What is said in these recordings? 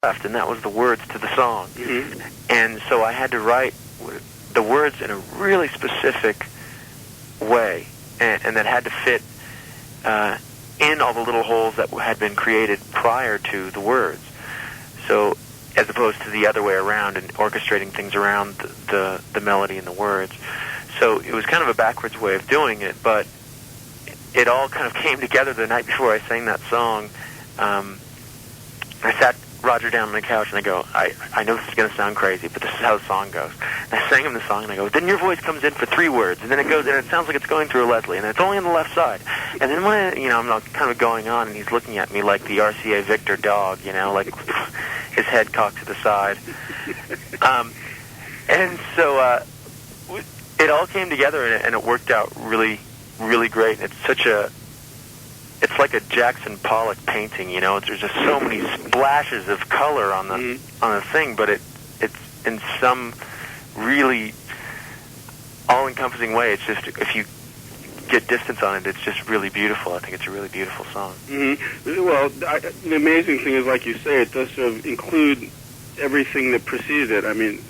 left, and that was the words to the song. Mm-hmm. And so I had to write the words in a really specific way, and that had to fit in all the little holes that had been created prior to the words. So, as opposed to the other way around and orchestrating things around the melody and the words. So it was kind of a backwards way of doing it, but it all kind of came together the night before I sang that song. I sat Roger down on the couch and I go, I know this is going to sound crazy, but this is how the song goes. And I sang him the song and I go, then your voice comes in for 3 words, and then it goes in and it sounds like it's going through a Leslie, and it's only on the left side. And then when I'm kind of going on, and he's looking at me like the RCA Victor dog, like his head cocked to the side. And so it all came together, and it worked out really, really great. It's like a Jackson Pollock painting, There's just so many splashes of color on the thing, but it's in some really all-encompassing way. It's just, if you get distance on it, it's just really beautiful. I think it's a really beautiful song. Mm-hmm. Well, the amazing thing is, like you say, it does sort of include everything that preceded it. I mean,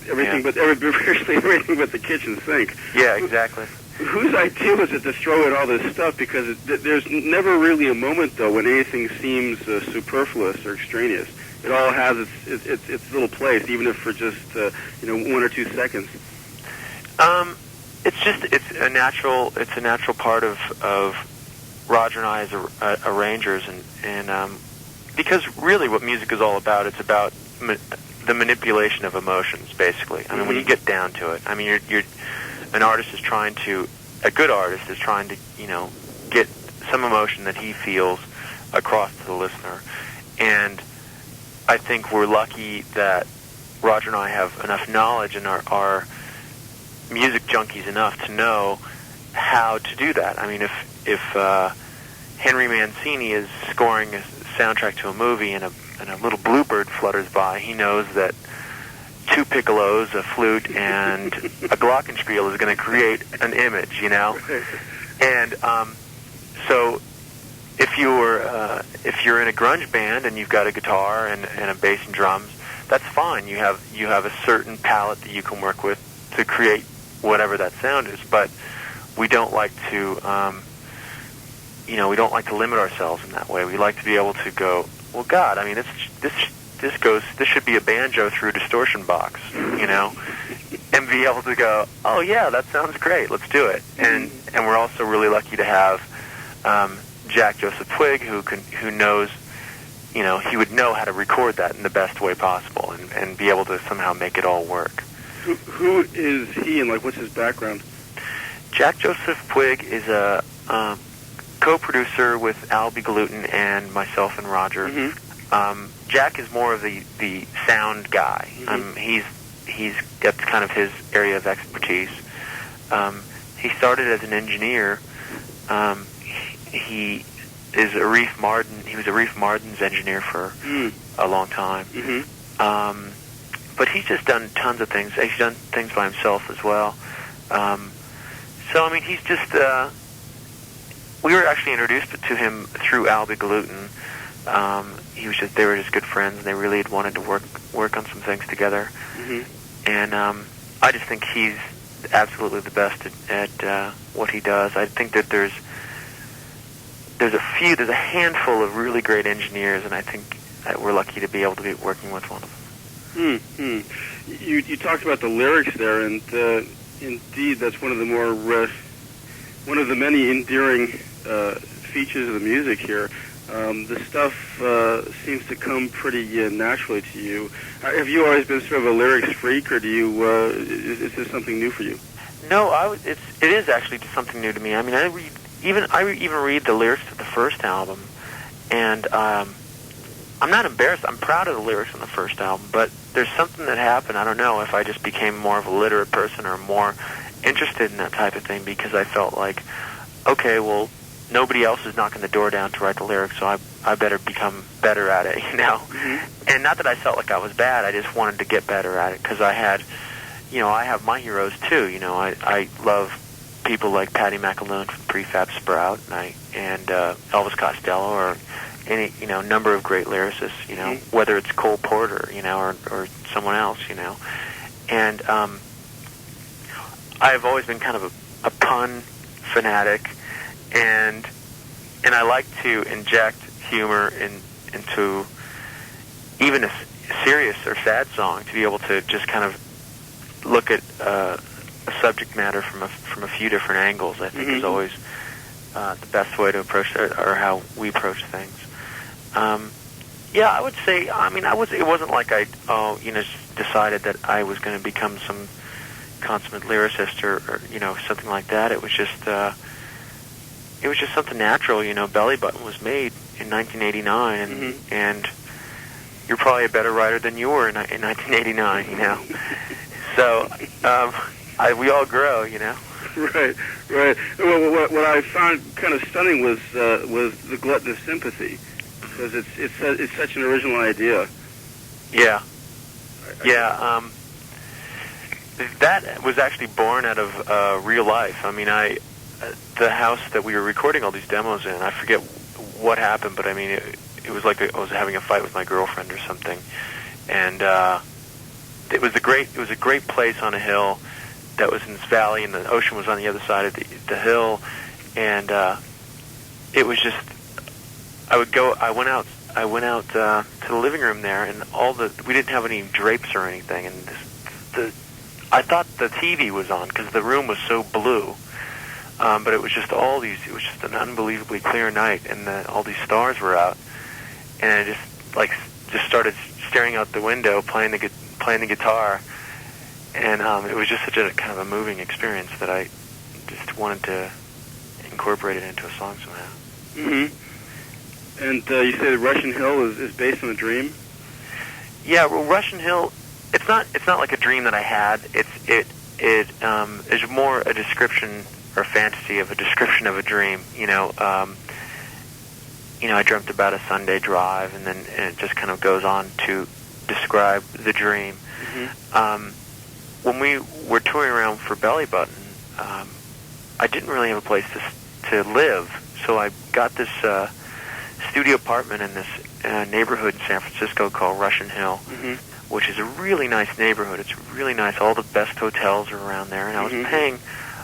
everything, virtually everything but the kitchen sink. Yeah, exactly. Whose idea was it to throw in all this stuff? Because there's never really a moment, though, when anything seems superfluous or extraneous. It all has its little place, even if for just 1 or 2 seconds. It's a natural part of Roger and I as arrangers, and because really what music is all about, it's about the manipulation of emotions, basically. I mean, when you get down to it, I mean, a good artist is trying to, get some emotion that he feels across to the listener. And I think we're lucky that Roger and I have enough knowledge and are music junkies enough to know how to do that. I mean, if Henry Mancini is scoring a soundtrack to a movie and a little bluebird flutters by, he knows that 2 piccolos, a flute, and a glockenspiel is going to create an image, And so if you're in a grunge band and you've got a guitar and a bass and drums, that's fine. You have a certain palette that you can work with to create whatever that sound is. But we don't like to limit ourselves in that way. We like to be able to go, well, God, I mean, this should be a banjo through a distortion box, and be able to go, oh yeah, that sounds great, let's do it. And we're also really lucky to have Jack Joseph Twigg, who knows, he would know how to record that in the best way possible and be able to somehow make it all work. Who is he, and what's his background? Jack Joseph Twigg is a co-producer with Albie Gluten and myself and Roger. Mm-hmm. Jack is more of the sound guy. Mm-hmm. That's kind of his area of expertise. He started as an engineer. He was a Reef Martin's engineer for a long time. Mm-hmm. But he's just done tons of things. He's done things by himself as well. So I mean, he's just. We were actually introduced to him through Albie Gluten. They were just good friends, and they really had wanted to work on some things together. Mm-hmm. And I just think he's absolutely the best at what he does. I think that there's a handful of really great engineers, and I think that we're lucky to be able to be working with one of them. Mm-hmm. You talked about the lyrics there, and indeed, that's one of the many endearing features of the music here. The stuff seems to come pretty naturally to you. Have you always been sort of a lyrics freak, or is this something new for you? No, it is actually something new to me. I mean, I even read the lyrics to the first album, and I'm not embarrassed. I'm proud of the lyrics on the first album, but there's something that happened. I don't know if I just became more of a literate person or more interested in that type of thing, because I felt like, okay, well, nobody else is knocking the door down to write the lyrics, so I better become better at it, Mm-hmm. And not that I felt like I was bad, I just wanted to get better at it, because I have my heroes too, I love people like Patty McAloon from Prefab Sprout, and Elvis Costello, or any number of great lyricists, whether it's Cole Porter, or someone else, and I've always been kind of a pun fanatic, and I like to inject humor into even a serious or sad song, to be able to just kind of look at a subject matter from a few different angles. I think is always the best way to approach it, or how we approach things. Yeah, I would say. I mean, it wasn't like I decided that I was going to become some consummate lyricist or something like that. It was just something natural. Belly Button was made in 1989, and you're probably a better writer than you were in 1989. So we all grow. Right. Well, what I found kind of stunning was the Glutton of Sympathy, because it's such an original idea. Yeah. That was actually born out of real life. I mean, the house that we were recording all these demos in, I forget what happened, but I mean, it was like I was having a fight with my girlfriend or something, and it was a great place on a hill that was in this valley, and the ocean was on the other side of the hill, and it was just, I went out to the living room there, and we didn't have any drapes or anything, and I thought the TV was on because the room was so blue, but it was just it was just an unbelievably clear night, and all these stars were out, and I just started staring out the window, playing the guitar, and it was just such a kind of a moving experience that I just wanted to incorporate it into a song somehow. Mm-hmm. And you say that Russian Hill is based on a dream? Yeah, well, Russian Hill, it's not like a dream that I had. It's more a description or fantasy of a description of a dream. I dreamt about a Sunday drive, and it just kind of goes on to describe the dream. Mm-hmm. When we were touring around for Belly Button, I didn't really have a place to live, so I got this studio apartment in this neighborhood in San Francisco called Russian Hill, which is a really nice neighborhood. It's really nice. All the best hotels are around there, and I was paying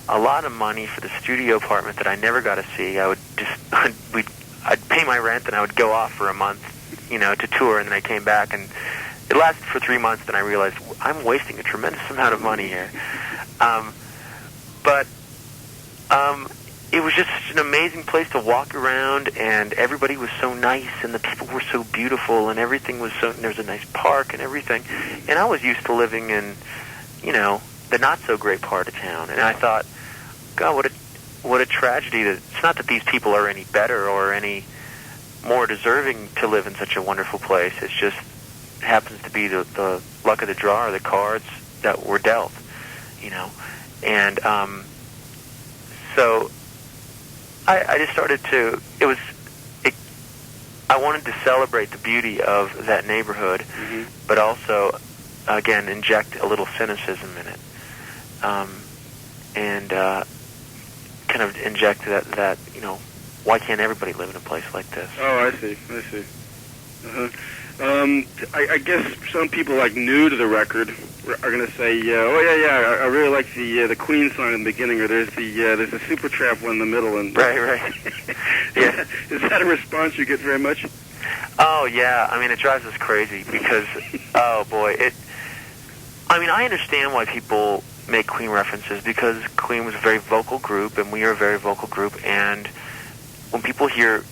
a lot of money for the studio apartment that I never got to see. I'd pay my rent, and I would go off for a month, to tour, and then I came back, and it lasted for 3 months. Then I realized I'm wasting a tremendous amount of money here. But it was just such an amazing place to walk around, and everybody was so nice, and the people were so beautiful, and everything was so. And there was a nice park and everything. And I was used to living in, the not so great part of town. And I thought, God, what a tragedy that it's not that these people are any better or any more deserving to live in such a wonderful place. It's just happens to be the luck of the draw, or the cards that were dealt, And so I just started to. I wanted to celebrate the beauty of that neighborhood, but also, again, inject a little cynicism in it, and kind of inject that why can't everybody live in a place like this? Oh, I see. I guess some people new to the record are going to say, I really like the Queen song in the beginning, or there's the Supertramp one in the middle, and right. Yeah, is that a response you get very much? Oh yeah, I mean it drives us crazy because oh boy, I understand why people make Queen references, because Queen was a very vocal group, and we are a very vocal group, and when people hear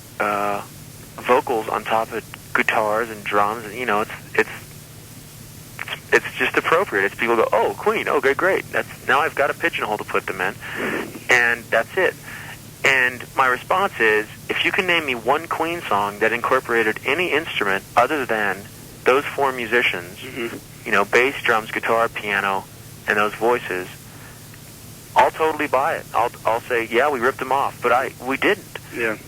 vocals on top of guitars and drums, it's just appropriate. It's people go, oh, Queen, okay, great. Now I've got a pigeonhole to put them in, and that's it. And my response is, if you can name me one Queen song that incorporated any instrument other than those four musicians, bass, drums, guitar, piano, and those voices, I'll totally buy it. I'll say, yeah, we ripped them off, but we didn't. Yeah.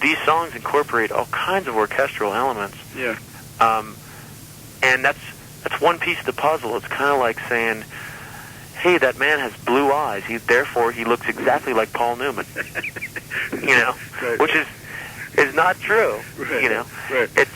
These songs incorporate all kinds of orchestral elements. Yeah. And that's one piece of the puzzle. It's kind of like saying, hey, that man has blue eyes. Therefore he looks exactly like Paul Newman. Right. Which is is not true. Right. You know, Right. it's